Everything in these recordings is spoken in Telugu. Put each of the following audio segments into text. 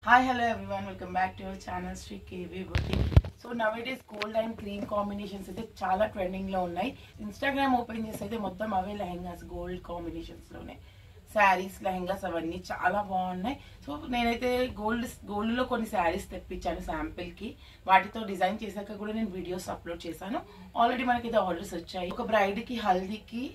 Hi, hello everyone. Welcome back to our channel Sri KV Boutique. So nowadays gold and cream combinations అయితే చాలా ట్రెండింగ్ లో ఉన్నాయి. ఇన్స్టాగ్రామ్ ఓపెన్ చేసి అయితే మొత్తం అవే లెహంగాస్ గోల్డ్ కాంబినేషన్స్ లోనే శారీస్ లెహంగాస్ అవన్నీ చాలా బాగున్నాయి. సో నేనైతే గోల్డ్ లో కొన్ని శారీస్ తెప్పించాను శాంపిల్ కి. వాటితో డిజైన్ చేశాక కూడా నేను వీడియోస్ అప్లోడ్ చేశాను. ఆల్రెడీ మనకైతే ఆర్డర్స్ వచ్చాయి. ఒక బ్రైడ్ కి హల్దీకి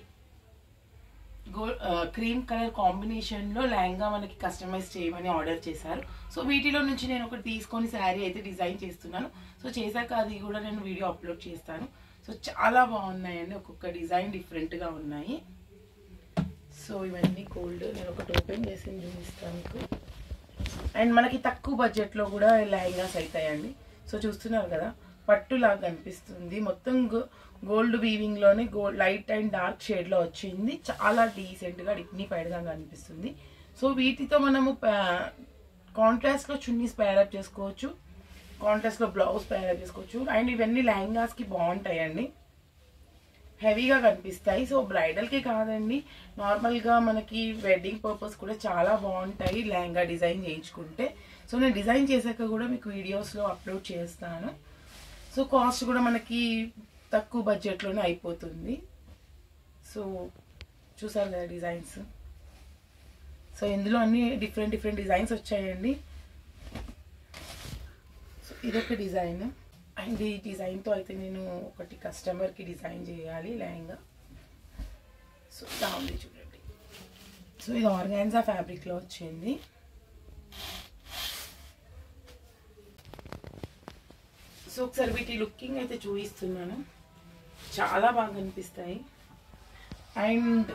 క్రీమ్ కలర్ కాంబినేషన్ లో లెహంగా మనకి కస్టమైజ్ చేయమని ఆర్డర్ చేశారు. సో వీటిలో నుంచి నేను ఒకటి తీసుకొని శారీ అయితే డిజైన్ చేస్తున్నాను. సో చేశాక అది కూడా నేను వీడియో అప్లోడ్ చేస్తాను. సో చాలా బాగున్నాయండి, ఒక్కొక్క డిజైన్ డిఫరెంట్ గా ఉన్నాయి. సో ఇవన్నీ గోల్డ్ నేను ఒకటి ఓపెన్ చేసి చూపిస్తాను మీకు. అండ్ మనకి తక్కువ బడ్జెట్ లో కూడా లెహంగాస్ అవుతాయండి. సో చూస్తున్నారు కదా, పట్టులాగా కనిపిస్తుంది. మొత్తం గోల్డ్ వీవింగ్ లోనే లైట్ అండ్ డార్క్ షేడ్ లో వచ్చింది. చాలా డీసెంట్ గా డిగ్నిఫైడ్ గా కనిపిస్తుంది. సో వీటితో మనము కాంట్రాస్ట్ లో చున్నీస్ పేరప్ చేసుకోవచ్చు, కాంట్రాస్ట్ లో బ్లౌజ్ పేరప్ చేసుకోవచ్చు. అండ్ ఇవన్నీ లెహంగాస్ కి బాగుంటాయండి, హెవీగా కనిపిస్తాయి. సో బ్రైడల్ కి కాదండి, నార్మల్ గా మనకి వెడ్డింగ్ పర్పస్ కూడా చాలా బాగుంటాయి లెహంగా డిజైన్ చేయించుకుంటే. సో నేను డిజైన్ చేశాక కూడా మీకు వీడియోస్ లో అప్లోడ్ చేస్తాను. సో కాస్ట్ కూడా మనకి తక్కువ బడ్జెట్ లోనే అయిపోతుంది. సో చూసారు కదా డిజైన్స్. సో ఇందులో అన్ని డిఫరెంట్ డిజైన్స్ వచ్చాయండి. సో ఇదొక డిజైన్. అండ్ ఈ డిజైన్తో అయితే నేను ఒకటి కస్టమర్కి డిజైన్ చేయాలి లెహంగా. సో ఇలా ఉంది చూడండి. సో ఇది ఆర్గాన్జా ఫ్యాబ్రిక్లో వచ్చింది. సో ఒకసారి వీటి లుకింగ్ అయితే చూపిస్తున్నాను, చాలా బాగా కనిపిస్తాయి. అండ్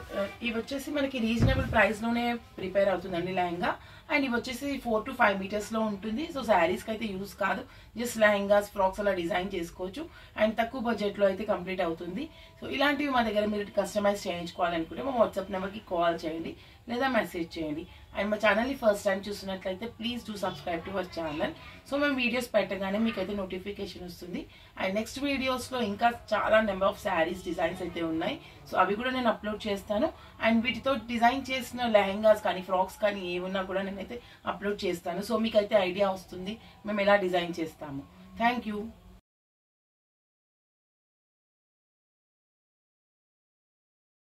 ఇవి వచ్చేసి మనకి రీజనబుల్ ప్రైస్లోనే ప్రిపేర్ అవుతుందండి లెహంగా. అండ్ ఇవి వచ్చేసి 4 to 5 మీటర్స్లో ఉంటుంది. సో శారీస్కి అయితే యూజ్ కాదు, జస్ట్ లెహంగాస్ ఫ్రాక్స్ అలా డిజైన్ చేసుకోవచ్చు. అండ్ తక్కువ బడ్జెట్లో అయితే కంప్లీట్ అవుతుంది. సో ఇలాంటివి మా దగ్గర మీరు కస్టమైజ్ చేయించుకోవాలనుకుంటే మా వాట్సాప్ నెంబర్కి కాల్ చేయండి లేదా మెసేజ్ చేయండి. అండ్ మా ఛానల్ని ఫస్ట్ టైం చూస్తున్నట్లయితే please do subscribe to our channel. So మేము వీడియోస్ పెట్టగానే మీకైతే నోటిఫికేషన్ వస్తుంది. అండ్ నెక్స్ట్ వీడియోస్లో ఇంకా చాలా నెంబర్ ఆఫ్ శారీస్ డిజైన్స్ అయితే ఉన్నాయి. సో అవి కూడా నేను అప్లోడ్ చేస్తాను. అండ్ వీటితో డిజైన్ చేసిన లెహంగాస్ కానీ ఫ్రాక్స్ కానీ ఏమున్నా కూడా నేనైతే అప్లోడ్ చేస్తాను. సో మీకైతే ఐడియా వస్తుంది మేము ఎలా డిజైన్ చేస్తాము. Thank you.